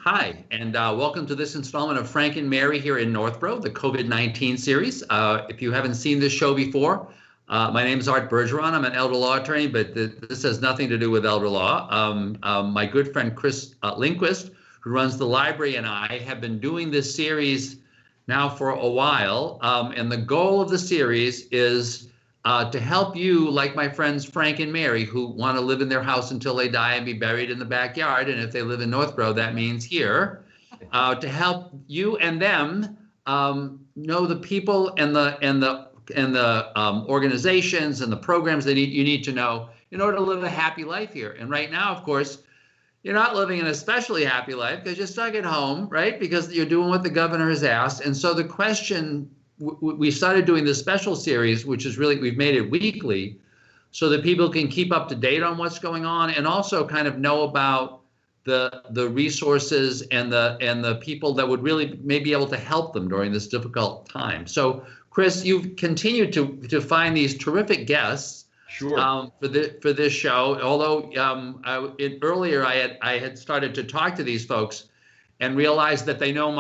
Hi, and welcome to this installment of Frank and Mary here in Northborough, the COVID-19 series. If you haven't seen this show before, my name is Art Bergeron. I'm an elder law attorney, but this has nothing to do with elder law. My good friend Chris Lindquist, who runs the library, and I have been doing this series now for a while, and the goal of the series is to help you, like my friends Frank and Mary, who want to live in their house until they die and be buried in the backyard. And if they live in Northborough, that means here, to help you and them know the people and the organizations and the programs that you need to know in order to live a happy life here. And right now, of course, you're not living an especially happy life because you're stuck at home, right? Because you're doing what the governor has asked. And so the question, we started doing this special series, which is really, we've made it weekly so that people can keep up to date on what's going on and also kind of know about the resources and the people that would really may be able to help them during this difficult time. So Chris, you've continued to find these terrific guests. Sure. For this show, although earlier I had started to talk to these folks and realized that they knew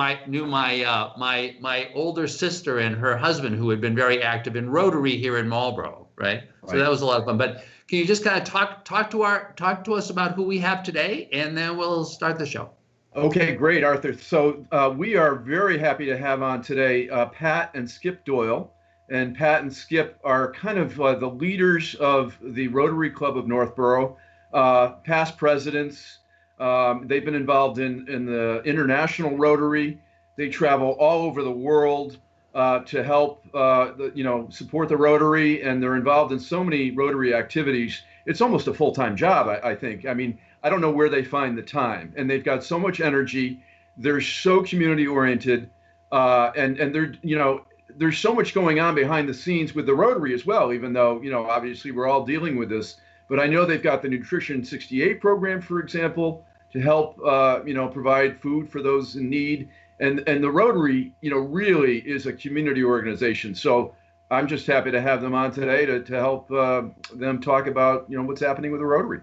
my older sister and her husband, who had been very active in Rotary here in Marlborough, right? So that was a lot of fun. But can you just kind of talk to us about who we have today, and then we'll start the show. Okay, great, Arthur. So we are very happy to have on today Pat and Skip Doyle. And Pat and Skip are kind of the leaders of the Rotary Club of Northborough, past presidents. They've been involved in the International Rotary. They travel all over the world to help, support the Rotary, and they're involved in so many Rotary activities. It's almost a full-time job, I think. I mean, I don't know where they find the time, and they've got so much energy. They're so community-oriented, and they're, there's so much going on behind the scenes with the Rotary as well, even though, obviously we're all dealing with this. But I know they've got the Nutrition 68 program, for example, to help, provide food for those in need. And the Rotary, really is a community organization. So I'm just happy to have them on today to help them talk about, what's happening with the Rotary.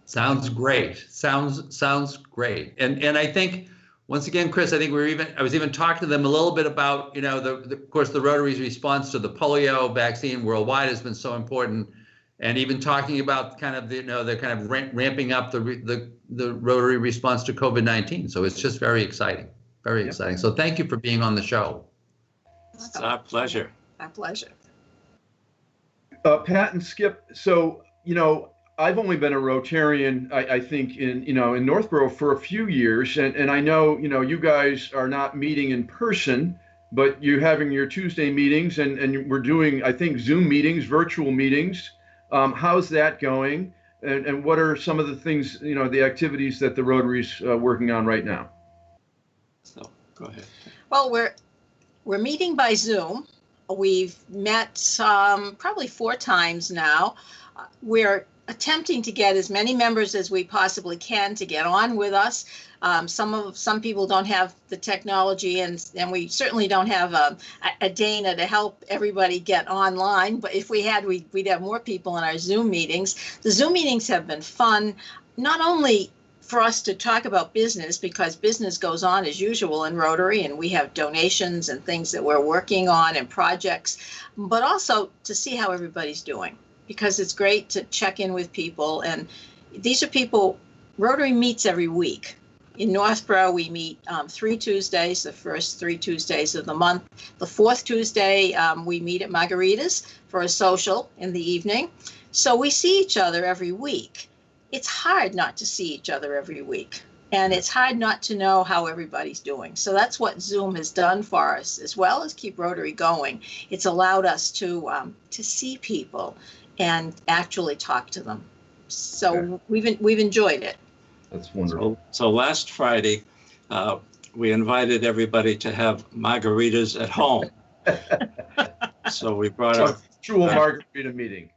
Sounds great. Sounds great. And I think, once again, Chris, I think I was even talking to them a little bit about, of course, the Rotary's response to the polio vaccine worldwide has been so important, and even talking about kind of they're kind of ramping up the Rotary response to COVID-19. So it's just very exciting, very exciting. So thank you for being on the show. It's our pleasure. Our pleasure. Pat and Skip, so I've only been a Rotarian, I think, in Northborough for a few years, and I know, you guys are not meeting in person, but you're having your Tuesday meetings, and we're doing, I think, Zoom meetings, virtual meetings. How's that going? And what are some of the things, the activities that the Rotary's working on right now? So, go ahead. Well, we're meeting by Zoom. We've met probably 4 times now. We're attempting to get as many members as we possibly can to get on with us. Some people don't have the technology, and we certainly don't have a Dana to help everybody get online. But if we had, we'd have more people in our Zoom meetings. The Zoom meetings have been fun, not only for us to talk about business, because business goes on as usual in Rotary, and we have donations and things that we're working on and projects, but also to see how everybody's doing, because it's great to check in with people. And these are people, Rotary meets every week. In Northborough, we meet 3 Tuesdays, the first 3 Tuesdays of the month. The 4th Tuesday, we meet at Margarita's for a social in the evening. So we see each other every week. It's hard not to see each other every week, and it's hard not to know how everybody's doing. So that's what Zoom has done for us, as well as keep Rotary going. It's allowed us to see people and actually talk to them. So we've enjoyed it. That's wonderful. So last Friday, we invited everybody to have margaritas at home. So we brought a virtual margarita meeting.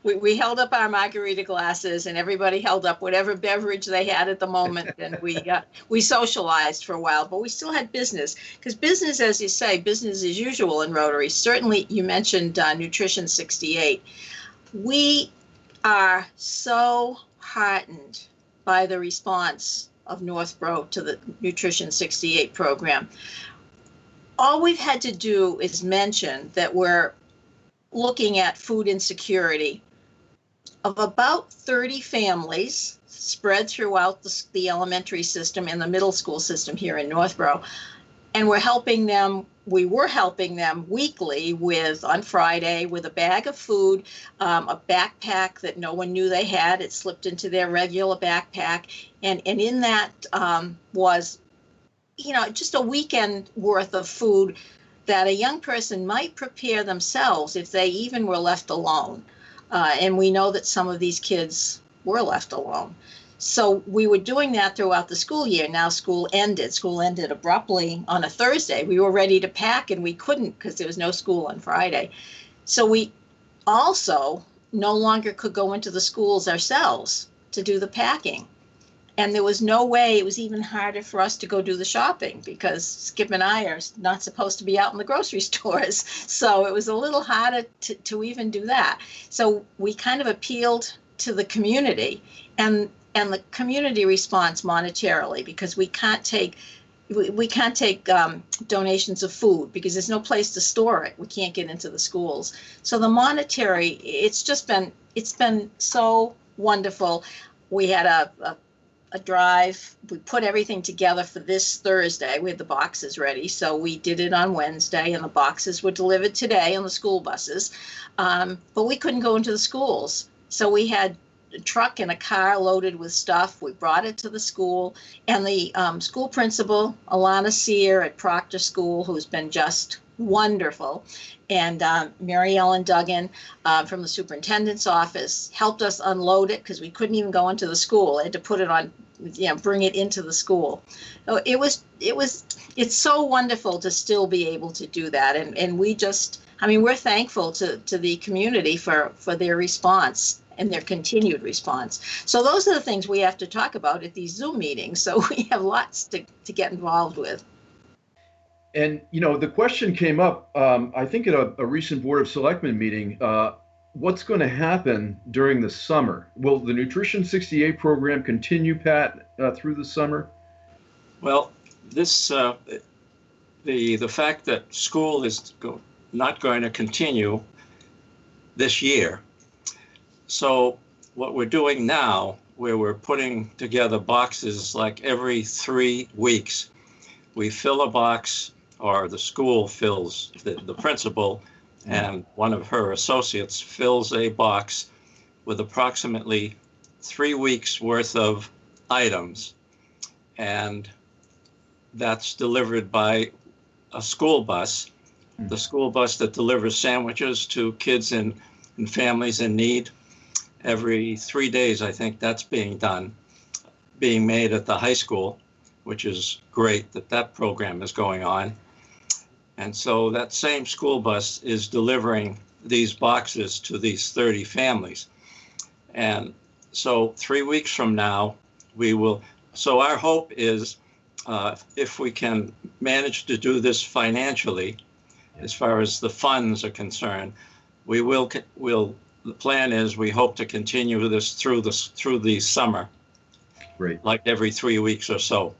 We held up our margarita glasses, and everybody held up whatever beverage they had at the moment, and we socialized for a while. But we still had business, because business, as you say, business as usual in Rotary. Certainly, you mentioned Nutrition 68. We are so heartened by the response of Northborough to the Nutrition 68 program. All we've had to do is mention that we're looking at food insecurity of about 30 families spread throughout the elementary system and the middle school system here in Northborough. And we were helping them weekly on Friday with a bag of food, a backpack that no one knew they had. It slipped into their regular backpack. And in that was, just a weekend worth of food that a young person might prepare themselves if they even were left alone. And we know that some of these kids were left alone. So we were doing that throughout the school year. Now school ended. School ended abruptly on a Thursday. We were ready to pack and we couldn't because there was no school on Friday. So we also no longer could go into the schools ourselves to do the packing. And there was no way, it was even harder for us to go do the shopping because Skip and I are not supposed to be out in the grocery stores. So it was a little harder to even do that. So we kind of appealed to the community and the community response monetarily, because we can't take donations of food because there's no place to store it. We can't get into the schools. So the monetary, it's been so wonderful. We had a drive. We put everything together for this Thursday. We had the boxes ready. So we did it on Wednesday and the boxes were delivered today on the school buses. But we couldn't go into the schools. So we had a truck and a car loaded with stuff. We brought it to the school, and the school principal, Alana Sear at Proctor School, who's been just wonderful, and Mary Ellen Duggan from the superintendent's office helped us unload it because we couldn't even go into the school. I had to put it on, bring it into the school. So it's so wonderful to still be able to do that, and we're thankful to the community for their response and their continued response. So those are the things we have to talk about at these Zoom meetings. So we have lots to get involved with. And, the question came up, I think at a recent Board of Selectmen meeting, what's going to happen during the summer? Will the Nutrition 68 program continue, Pat, through the summer? Well, this the fact that school is not going to continue this year. So what we're doing now, where we're putting together boxes like every 3 weeks, we fill a box, or the school fills, the principal and one of her associates fills a box with approximately 3 weeks worth of items. And that's delivered by a school bus, the school bus that delivers sandwiches to kids and families in need. Every 3 days, I think that's being made at the high school, which is great that program is going on. And so that same school bus is delivering these boxes to these 30 families. And so 3 weeks from now, so our hope is if we can manage to do this financially, as far as the funds are concerned, the plan is we hope to continue this through the summer, Great. Like every 3 weeks or so.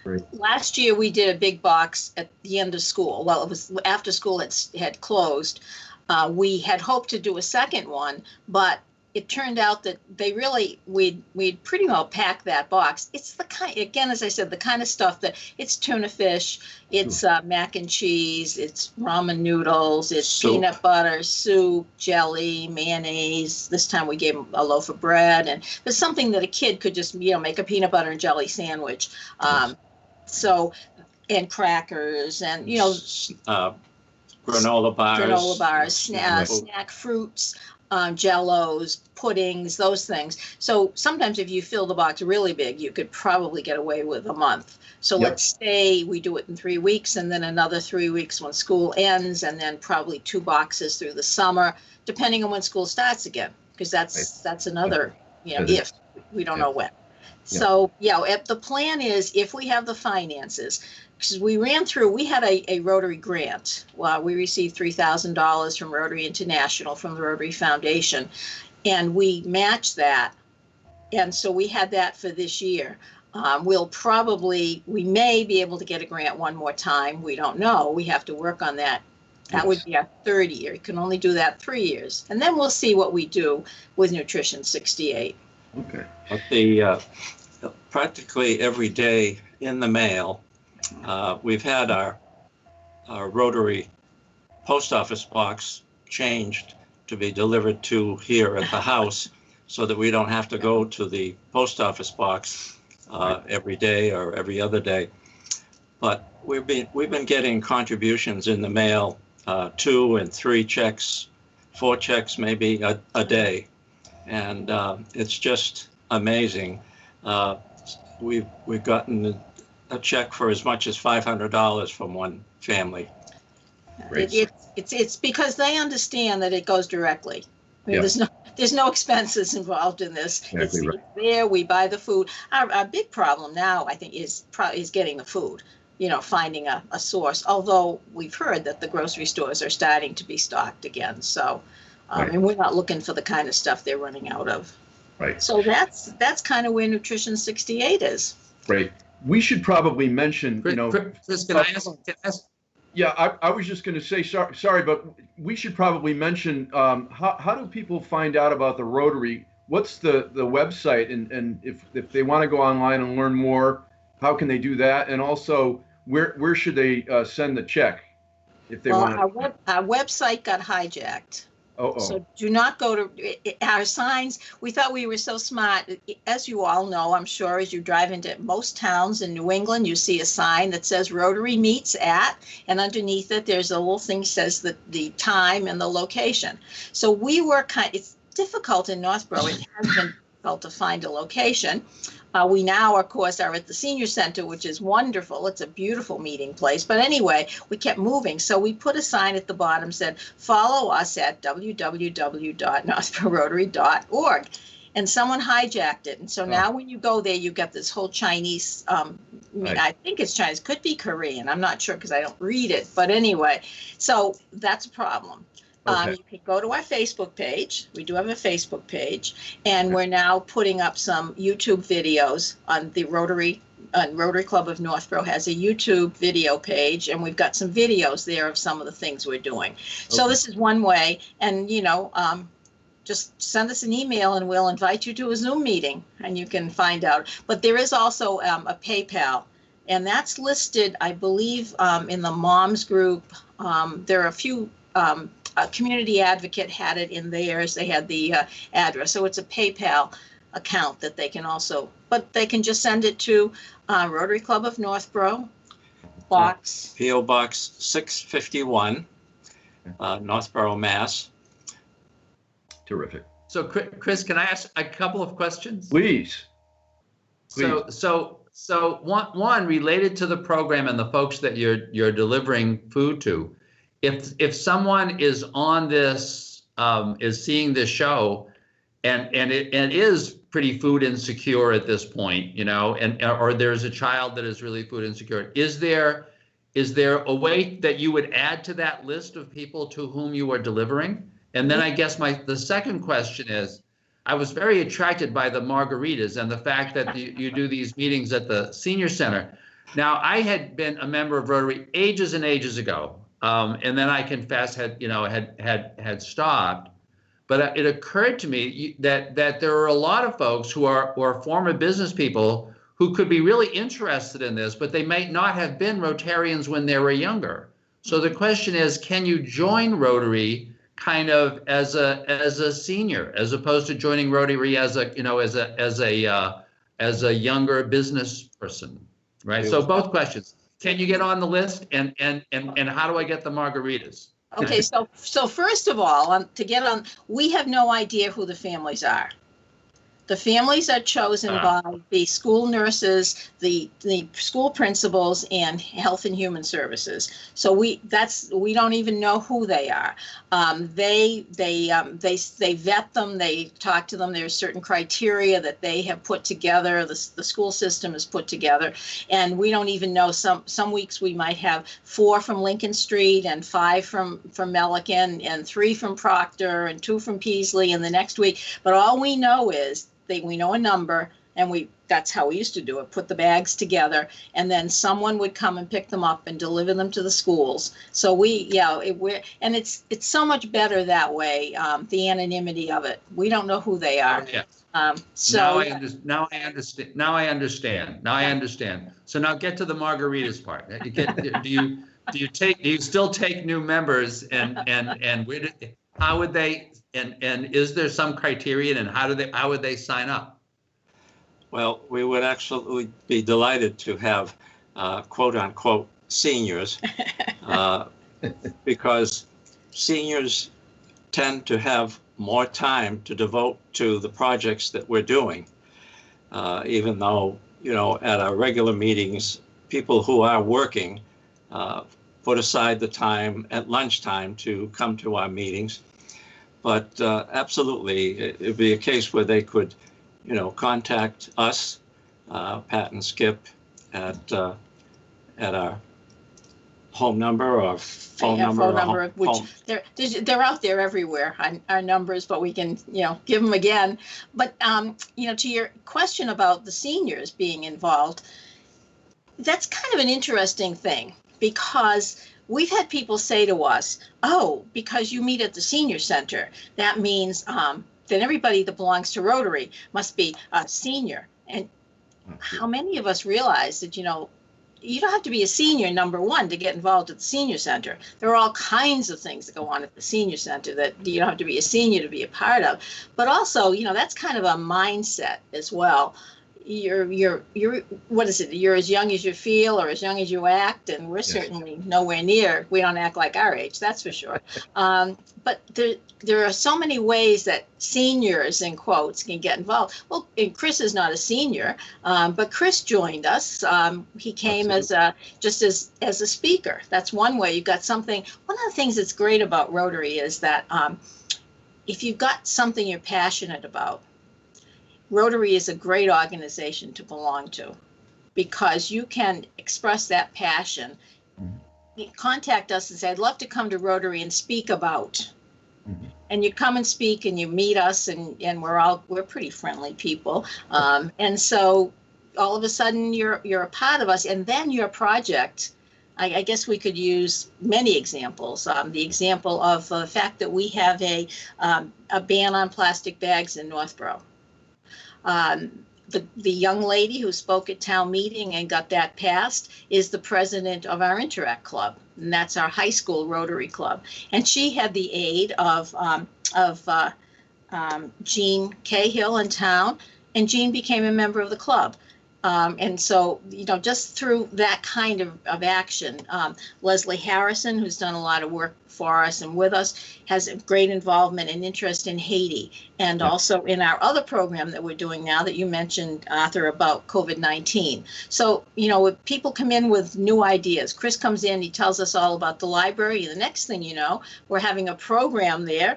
Great. Last year we did a big box at the end of school. Well, it was after school had closed. We had hoped to do a second one, but it turned out that we'd pretty well packed that box. It's the kind, again, as I said, the kind of stuff that it's tuna fish, it's mac and cheese, it's ramen noodles, it's soup, peanut butter, soup, jelly, mayonnaise. This time we gave them a loaf of bread, and there's something that a kid could just, make a peanut butter and jelly sandwich. And crackers and, granola bars, snack fruits. Jellos, puddings, those things. So sometimes if you fill the box really big, you could probably get away with a month. So Let's say we do it in 3 weeks and then another 3 weeks when school ends, and then probably 2 boxes through the summer, depending on when school starts again, because that's another, if we don't know when. So, the plan is if we have the finances, because we had a Rotary grant. We received $3,000 from Rotary International, from the Rotary Foundation, and we matched that And so we had that for this year. We may be able to get a grant one more time. We don't know. We have to work on that. That would be our third year. You can only do that 3 years. And then we'll see what we do with Nutrition 68. Okay. But the practically every day in the mail, we've had our Rotary post office box changed to be delivered to here at the house so that we don't have to go to the post office box every day or every other day. But we've been getting contributions in the mail, 2 and 3 checks, 4 checks maybe a day, and it's just amazing. We've gotten a check for as much as $500 from one family. It's because they understand that it goes directly. I mean, there's no expenses involved in this. Exactly it's there. We buy the food. Our big problem now, I think, is getting the food. Finding a source. Although we've heard that the grocery stores are starting to be stocked again. So, and we're not looking for the kind of stuff they're running out of. Right. So that's kind of where Nutrition 68 is. Right. We should probably mention, Chris, can I ask? Yeah, I was just going to say, sorry, but we should probably mention, how do people find out about the Rotary? What's the website? And if they want to go online and learn more, how can they do that? And also, where should they send the check if they want to? Our website got hijacked. So do not go to our signs. We thought we were so smart. As you all know, I'm sure, as you drive into most towns in New England, you see a sign that says Rotary meets at, and underneath it, there's a little thing that says the time and the location. So we were it's difficult in Northborough. It has been difficult to find a location. We now, of course, are at the senior center, which is wonderful. It's a beautiful meeting place. But anyway, we kept moving. So we put a sign at the bottom said, follow us at www.northboroughRotary.org. And someone hijacked it. And so now when you go there, you've got this whole Chinese, I think it's Chinese, could be Korean. I'm not sure because I don't read it. But anyway, so that's a problem. You can go to our Facebook page. We do have a Facebook page, and we're now putting up some YouTube videos on the Rotary Club of Northborough has a YouTube video page, and we've got some videos there of some of the things we're doing. So this is one way, and just send us an email and we'll invite you to a Zoom meeting and you can find out. But there is also a PayPal, and that's listed, I believe, in the moms group. There are a few. A community advocate had it in theirs. They had the address. So it's a PayPal account that they can also, but they can just send it to Rotary Club of Northborough, box. P.O. Box 651, Northborough, Mass. Terrific. So Chris, can I ask a couple of questions? Please. So one related to the program and the folks that you're delivering food to. If someone is on this, is seeing this show, and is pretty food insecure at this point, or there's a child that is really food insecure, is there a way that you would add to that list of people to whom you are delivering? And then I guess the second question is, I was very attracted by the margaritas and the fact that you do these meetings at the senior center. Now, I had been a member of Rotary ages and ages ago. And then I confess had stopped, but it occurred to me that there are a lot of folks who are former business people who could be really interested in this, but they might not have been Rotarians when they were younger. So the question is, can you join Rotary kind of as a senior, as opposed to joining Rotary as a younger business person, right? So both questions. Can you get on the list, and how do I get the margaritas? Okay, so first of all, to get on, we have no idea who the families are. The families are chosen by the school nurses, the school principals, and Health and Human Services. So we don't even know who they are. They vet them. They talk to them. There's certain criteria that they have put together. The school system has put together, and we don't even know. Some weeks we might have 4 from Lincoln Street and 5 from Melican and 3 from Proctor and 2 from Peasley, and the next week. But all we know is we know a number, and that's how we used to do it, put the bags together, and then someone would come and pick them up and deliver them to the schools. So it's so much better that way, the anonymity of it. We don't know who they are. Yeah. So now I understand. So now get to the margaritas part. Do you still take new members, and how would they, and is there some criterion, and how would they sign up? Well, we would actually be delighted to have quote unquote seniors because seniors tend to have more time to devote to the projects that we're doing, even though, at our regular meetings, people who are working put aside the time at lunchtime to come to our meetings. But absolutely, it'd be a case where they could, contact us, Pat and Skip, at our home number or phone number. Which they're out there everywhere, our numbers, but we can, give them again. But, to your question about the seniors being involved, that's kind of an interesting thing, because we've had people say to us, oh, because you meet at the senior center, that means then everybody that belongs to Rotary must be a senior. And how many of us realize that, you don't have to be a senior, number one, to get involved at the senior center. There are all kinds of things that go on at the senior center that you don't have to be a senior to be a part of. But also, that's kind of a mindset as well. You're what is it? You're as young as you feel, or as young as you act, and we're certainly nowhere near. We don't act like our age, that's for sure. But there are so many ways that seniors, in quotes, can get involved. Well, and Chris is not a senior, but Chris joined us. He came as a speaker. That's one way. You've got something. One of the things that's great about Rotary is that if you've got something you're passionate about, Rotary is a great organization to belong to, because you can express that passion. You contact us and say, I'd love to come to Rotary and speak about. And you come and speak, and you meet us, and we're pretty friendly people. And so all of a sudden you're a part of us, and then your project, I guess we could use many examples. The example of the fact that we have a ban on plastic bags in Northborough. The young lady who spoke at town meeting and got that passed is the president of our Interact Club, and that's our high school Rotary Club. And she had the aid of Jean Cahill in town, and Jean became a member of the club. And so, just through that kind of action, Leslie Harrison, who's done a lot of work for us and with us, has a great involvement and interest in Haiti, and also in our other program that we're doing now that you mentioned, Arthur, about COVID-19. So, people come in with new ideas. Chris comes in, he tells us all about the library. The next thing you know, we're having a program there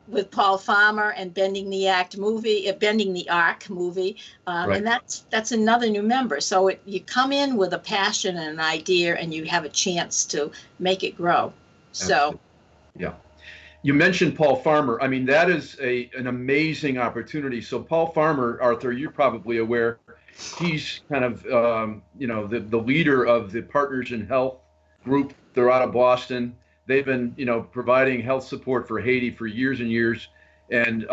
with Paul Farmer and Bending the Arc movie, and that's another new member. So you come in with a passion and an idea, and you have a chance to make it grow. So, yeah. You mentioned Paul Farmer. I mean, that is an amazing opportunity. So Paul Farmer, Arthur, you're probably aware, he's kind of, the leader of the Partners in Health group. They're out of Boston. They've been, providing health support for Haiti for years and years. And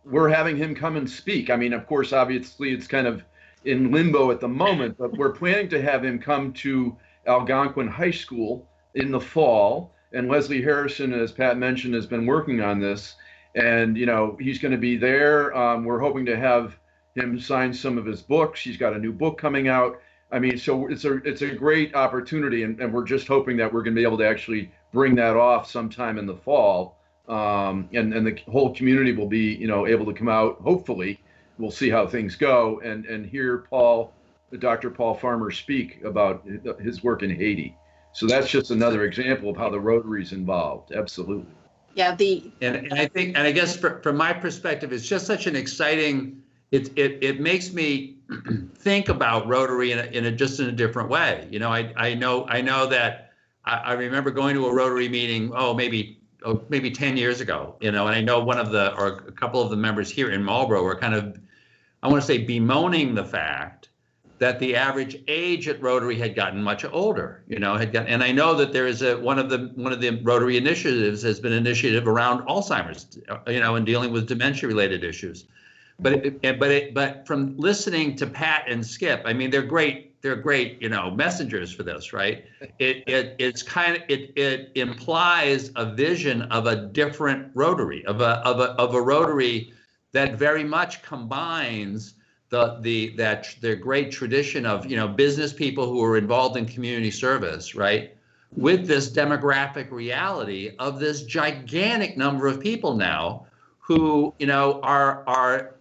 we're having him come and speak. I mean, of course, obviously, it's kind of in limbo at the moment, but we're planning to have him come to Algonquin High School in the fall. And Leslie Harrison, as Pat mentioned, has been working on this, and he's going to be there. We're hoping to have him sign some of his books. He's got a new book coming out. I mean, so it's a great opportunity, and we're just hoping that we're going to be able to actually bring that off sometime in the fall, and the whole community will be able to come out. Hopefully, we'll see how things go and hear Dr. Paul Farmer speak about his work in Haiti. So that's just another example of how the Rotary's involved. Absolutely. Yeah. And I think, and I guess from my perspective, it's just such an exciting. It makes me think about Rotary in a different way. I know that I remember going to a Rotary meeting, maybe maybe 10 years ago, and I know one of the, or a couple of the members here in Marlborough were kind of, I want to say, bemoaning the fact that the average age at Rotary had gotten much older, and I know that there is one of the Rotary initiatives has been an initiative around Alzheimer's, and dealing with dementia-related issues. But from listening to Pat and Skip, I mean, they're great, messengers for this, right? It implies a vision of a different Rotary, of a Rotary that very much combines their great tradition of business people who are involved in community service, right, with this demographic reality of this gigantic number of people now who are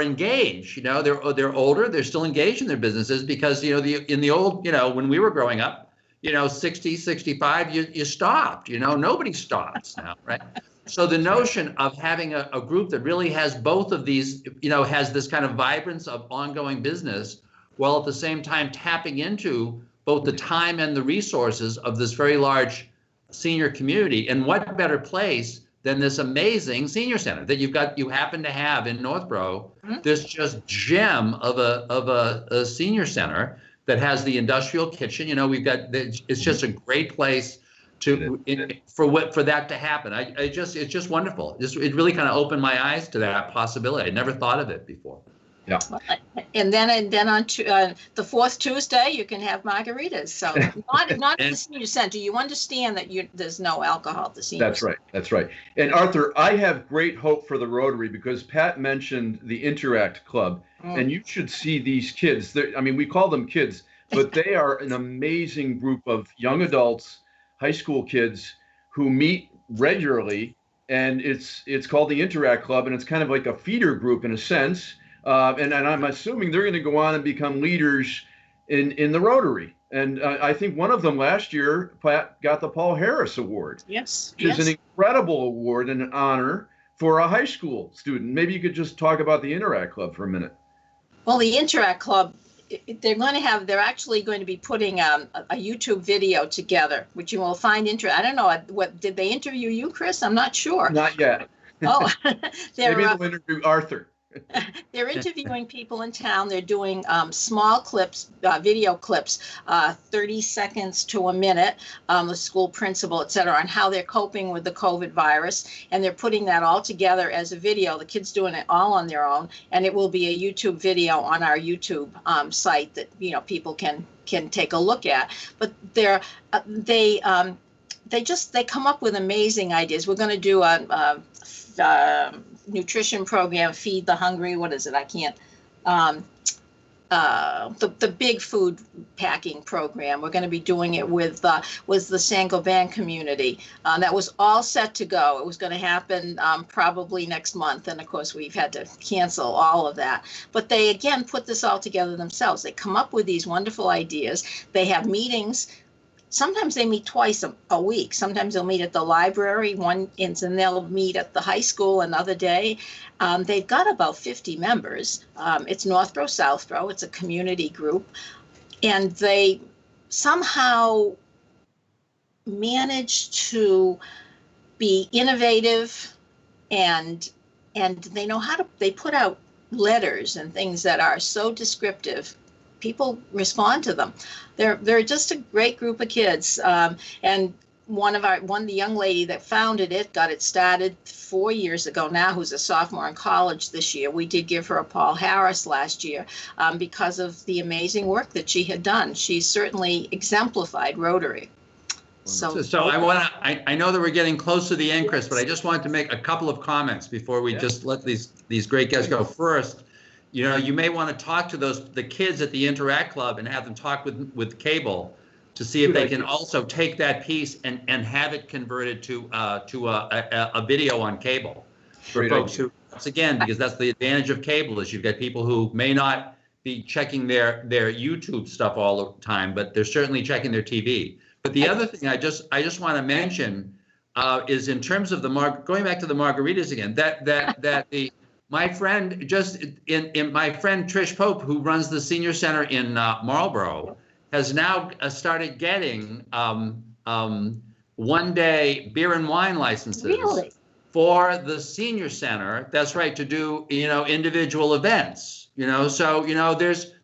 engaged. They're older, they're still engaged in their businesses because in the old when we were growing up, 60, 65, you stopped. Nobody stops now, right? So the notion of having a group that really has both of these, has this kind of vibrance of ongoing business, while at the same time tapping into both the time and the resources of this very large senior community. And what better place than this amazing senior center that you happen to have in Northborough, this just gem of a senior center that has the industrial kitchen. It's just a great place for that to happen. It's just wonderful. It really kind of opened my eyes to that possibility. I never thought of it before. Yeah. And then on the fourth Tuesday, you can have margaritas. So not at the senior center. You understand that there's no alcohol at the senior center. That's right. And Arthur, I have great hope for the Rotary because Pat mentioned the Interact Club, and you should see these kids. We call them kids, but they are an amazing group of young adults, high school kids who meet regularly, and it's called the Interact Club, and it's kind of like a feeder group in a sense. And I'm assuming they're going to go on and become leaders in the Rotary. And I think one of them last year, Pat, got the Paul Harris Award. Yes. Which is an incredible award and an honor for a high school student. Maybe you could just talk about the Interact Club for a minute. Well, the Interact Club, they're actually going to be putting a YouTube video together, which you will find interesting. I don't know, did they interview you, Chris? I'm not sure. Not yet. Oh, maybe they'll interview Arthur. They're interviewing people in town. They're doing small clips, video clips, 30 seconds to a minute, the school principal, et cetera, on how they're coping with the COVID virus. And they're putting that all together as a video. The kids doing it all on their own. And it will be a YouTube video on our YouTube site that, people can take a look at. But they come up with amazing ideas. We're going to do a nutrition program, Feed the Hungry. What is it? I can't. The big food packing program. We're going to be doing it with the Saint-Gobain community. That was all set to go. It was going to happen probably next month, and of course we've had to cancel all of that. But they again put this all together themselves. They come up with these wonderful ideas. They have meetings. Sometimes they meet twice a week. Sometimes they'll meet at the library and then they'll meet at the high school another day. They've got about 50 members. It's Northborough, Southborough. It's a community group. And they somehow manage to be innovative and they know they put out letters and things that are so descriptive. People respond to them. They're just a great group of kids. And the young lady that founded it got it started 4 years ago now, who's a sophomore in college this year. We did give her a Paul Harris last year because of the amazing work that she had done. She certainly exemplified Rotary. So I know that we're getting close to the end, Chris, but I just wanted to make a couple of comments before we just let these great guests go. First, you may want to talk to the kids at the Interact Club and have them talk with cable to see if they can also take that piece and have it converted to a video on cable for folks who, once again, because that's the advantage of cable, is you've got people who may not be checking their YouTube stuff all the time, but they're certainly checking their TV. But the other thing I just want to mention is in terms of going back to the margaritas again, my friend Trish Pope, who runs the senior center in Marlborough, has now started getting one-day beer and wine licenses. Really? For the senior center. That's right, to do, individual events, so,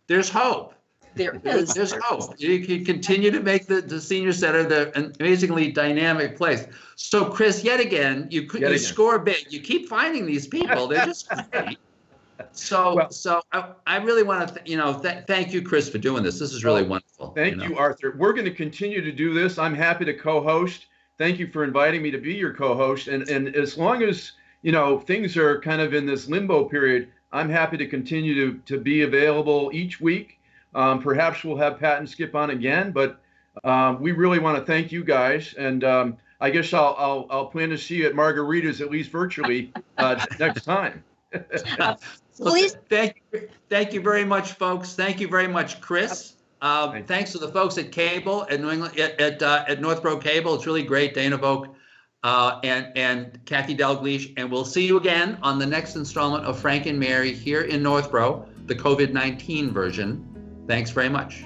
there's hope. There is. There's hope. You can continue to make the senior center an amazingly dynamic place. So, Chris, yet again, you score big. You keep finding these people. They're just great. So I really want to, thank you, Chris, for doing this. This is really wonderful. Thank you, Arthur. We're going to continue to do this. I'm happy to co-host. Thank you for inviting me to be your co-host. And as long as, things are kind of in this limbo period, I'm happy to continue to be available each week. Perhaps we'll have Pat and Skip on again, but we really want to thank you guys. And I guess I'll plan to see you at Margarita's, at least virtually, next time. Please. Thank you very much, folks. Thank you very much, Chris. Thanks to the folks at Cable at New England at Northborough Cable. It's really great, Dana Vogt and Kathy Dalgleish. And we'll see you again on the next installment of Frank and Mary here in Northborough, the COVID-19 version. Thanks very much.